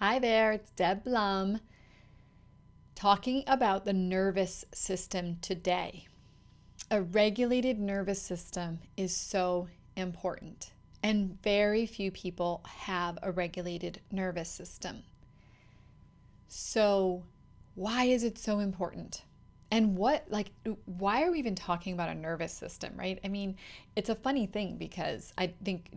Hi there, it's Deb Blum talking about the nervous system today. A regulated nervous system is so important, and very few people have a regulated nervous system. So, why is it so important? And why are we even talking about a nervous system, right? I mean, it's a funny thing because I think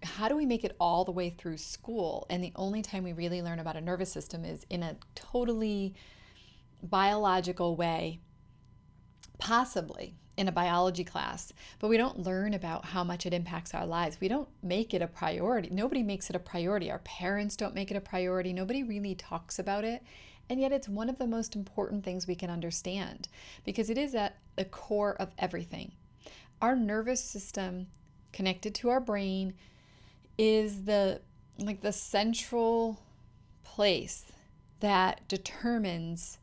how do we make it all the way through school? And the only time we really learn about a nervous system is in a totally biological way, possibly in a biology class, but we don't learn about how much it impacts our lives. We don't make it a priority. Nobody makes it a priority. Our parents don't make it a priority. Nobody really talks about it. And yet it's one of the most important things we can understand because it is at the core of everything. Our nervous system connected to our brain is the central place that determines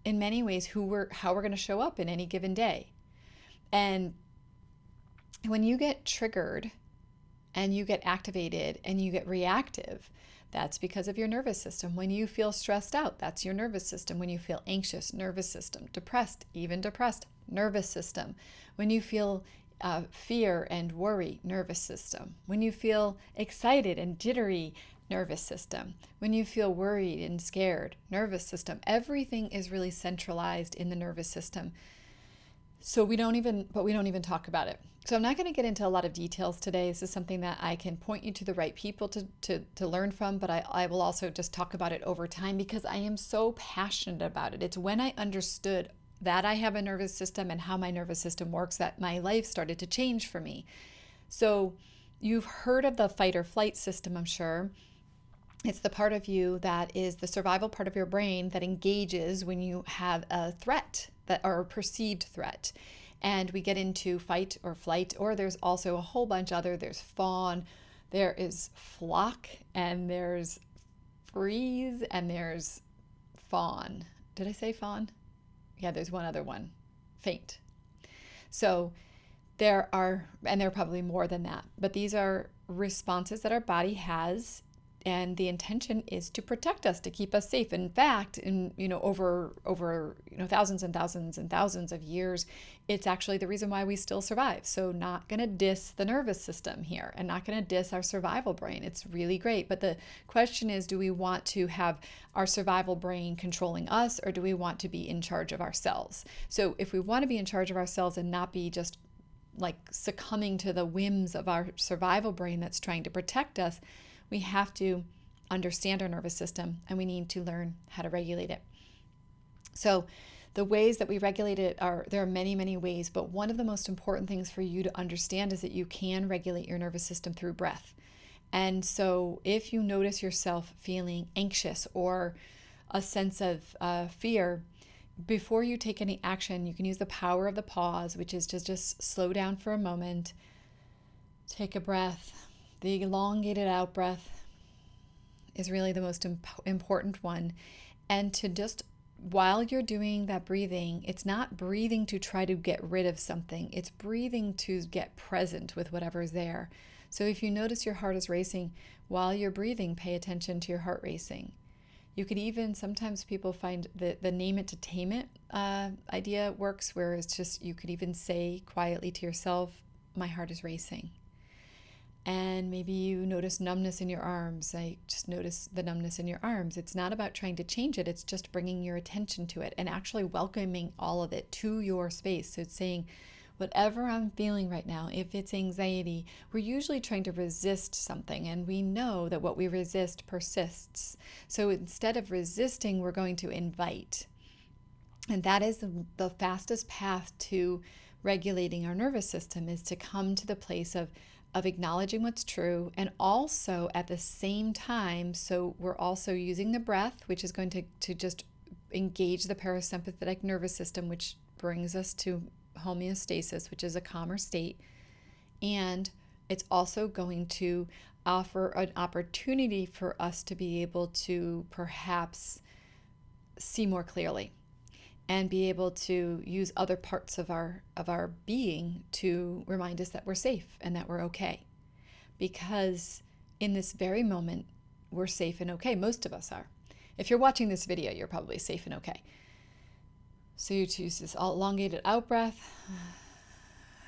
in many ways how we're going to show up in any given day. And when you get triggered and you get activated and you get reactive, that's because of your nervous system. When you feel stressed out, that's your nervous system. When you feel anxious, nervous system. Depressed, even depressed, nervous system. When you feel fear and worry, nervous system. When you feel excited and jittery, nervous system. When you feel worried and scared, nervous system. Everything is really centralized in the nervous system. So we don't even talk about it. So I'm not going to get into a lot of details today. This is something that I can point you to the right people to learn from, but I will also just talk about it over time because I am so passionate about it. It's when I understood that I have a nervous system and how my nervous system works that my life started to change for me. So you've heard of the fight or flight system, I'm sure. It's the part of you that is the survival part of your brain that engages when you have a threat or a perceived threat. And we get into fight or flight, or there's also a whole bunch other. There's fawn, there is flock, and there's freeze, and there's fawn. Did I say fawn? Yeah, there's one other one, faint. So there are probably more than that, but these are responses that our body has, and the intention is to protect us, to keep us safe. In fact, over thousands and thousands and thousands of years, it's actually the reason why we still survive. So not going to diss the nervous system here and not going to diss our survival brain. It's really great. But the question is, do we want to have our survival brain controlling us, or do we want to be in charge of ourselves? So if we want to be in charge of ourselves and not be just like succumbing to the whims of our survival brain that's trying to protect us, we have to understand our nervous system and we need to learn how to regulate it. So the ways that we regulate it there are many, many ways, but one of the most important things for you to understand is that you can regulate your nervous system through breath. And so if you notice yourself feeling anxious or a sense of fear, before you take any action, you can use the power of the pause, which is just slow down for a moment, take a breath. The elongated out breath is really the most important one. And to just, while you're doing that breathing, it's not breathing to try to get rid of something. It's breathing to get present with whatever's there. So if you notice your heart is racing while you're breathing, pay attention to your heart racing. You could even, sometimes people find the name it to tame it idea works, where it's just, you could even say quietly to yourself, my heart is racing. And maybe you notice numbness in your arms. I just notice the numbness in your arms. It's not about trying to change it. It's just bringing your attention to it and actually welcoming all of it to your space. So it's saying, whatever I'm feeling right now, if it's anxiety, we're usually trying to resist something. And we know that what we resist persists. So instead of resisting, we're going to invite. And that is the fastest path to regulating our nervous system, is to come to the place of acknowledging what's true, and also at the same time, so we're also using the breath, which is going to just engage the parasympathetic nervous system, which brings us to homeostasis, which is a calmer state. And it's also going to offer an opportunity for us to be able to perhaps see more clearly and be able to use other parts of our being to remind us that we're safe and that we're okay. Because in this very moment, we're safe and okay. Most of us are. If you're watching this video, you're probably safe and okay. So you choose this elongated out breath.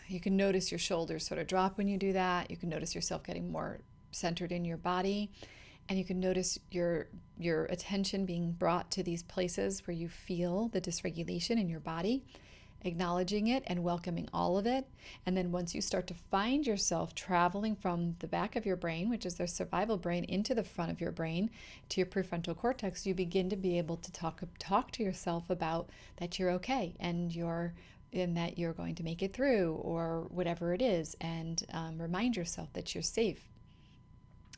You can notice your shoulders sort of drop when you do that. You can notice yourself getting more centered in your body. And you can notice your attention being brought to these places where you feel the dysregulation in your body, acknowledging it and welcoming all of it. And then once you start to find yourself traveling from the back of your brain, which is the survival brain, into the front of your brain, to your prefrontal cortex, you begin to be able to talk to yourself about that you're okay and that you're going to make it through, or whatever it is, and remind yourself that you're safe.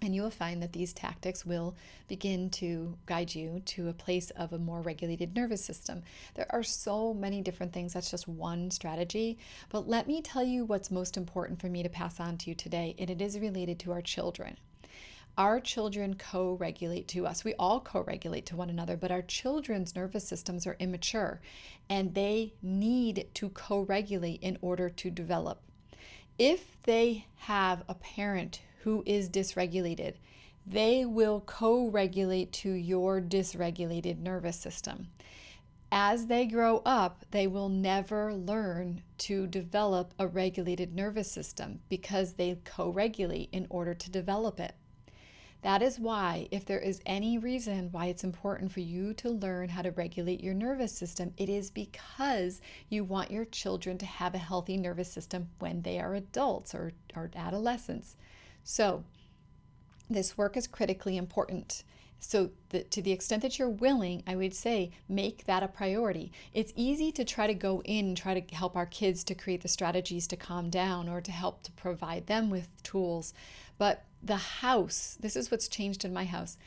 And you will find that these tactics will begin to guide you to a place of a more regulated nervous system. There are so many different things. That's just one strategy. But let me tell you what's most important for me to pass on to you today, and it is related to our children. Our children co-regulate to us. We all co-regulate to one another, but our children's nervous systems are immature, and they need to co-regulate in order to develop. If they have a parent who is dysregulated, they will co-regulate to your dysregulated nervous system. As they grow up, they will never learn to develop a regulated nervous system because they co-regulate in order to develop it. That is why, if there is any reason why it's important for you to learn how to regulate your nervous system, it is because you want your children to have a healthy nervous system when they are adults or adolescents. So this work is critically important. So to the extent that you're willing, I would say make that a priority. It's easy to try to go in and try to help our kids to create the strategies to calm down or to help to provide them with tools. But the house, this is what's changed in my house.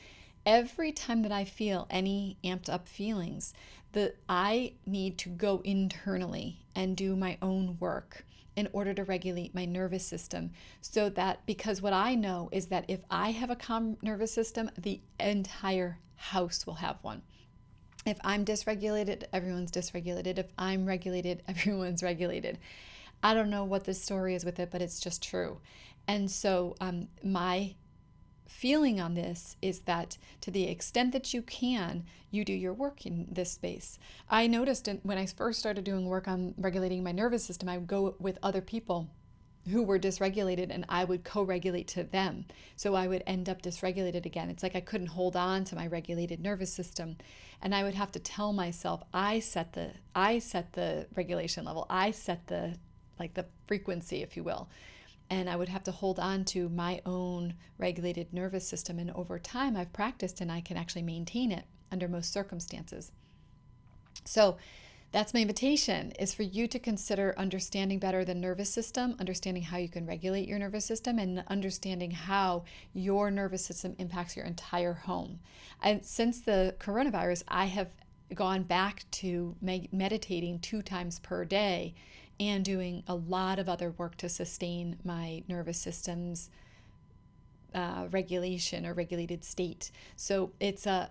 Every time that I feel any amped up feelings, that I need to go internally and do my own work in order to regulate my nervous system, so that, because what I know is that if I have a calm nervous system, the entire house will have one. If I'm dysregulated, everyone's dysregulated. If I'm regulated, everyone's regulated. I don't know what the story is with it, but it's just true. And so my feeling on this is that to the extent that you can, you do your work in this space. I noticed when I first started doing work on regulating my nervous system, I would go with other people who were dysregulated and I would co-regulate to them. So I would end up dysregulated again. It's like I couldn't hold on to my regulated nervous system. And I would have to tell myself, I set the regulation level. I set the frequency, if you will. And I would have to hold on to my own regulated nervous system. And over time, I've practiced and I can actually maintain it under most circumstances. So that's my invitation, is for you to consider understanding better the nervous system, understanding how you can regulate your nervous system, and understanding how your nervous system impacts your entire home. And since the coronavirus, I have gone back to meditating 2 times per day and doing a lot of other work to sustain my nervous system's regulation or regulated state. So it's a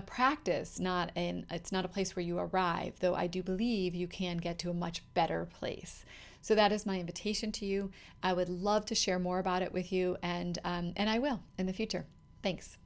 practice, it's not a place where you arrive, though I do believe you can get to a much better place. So that is my invitation to you. I would love to share more about it with you, and I will in the future. Thanks.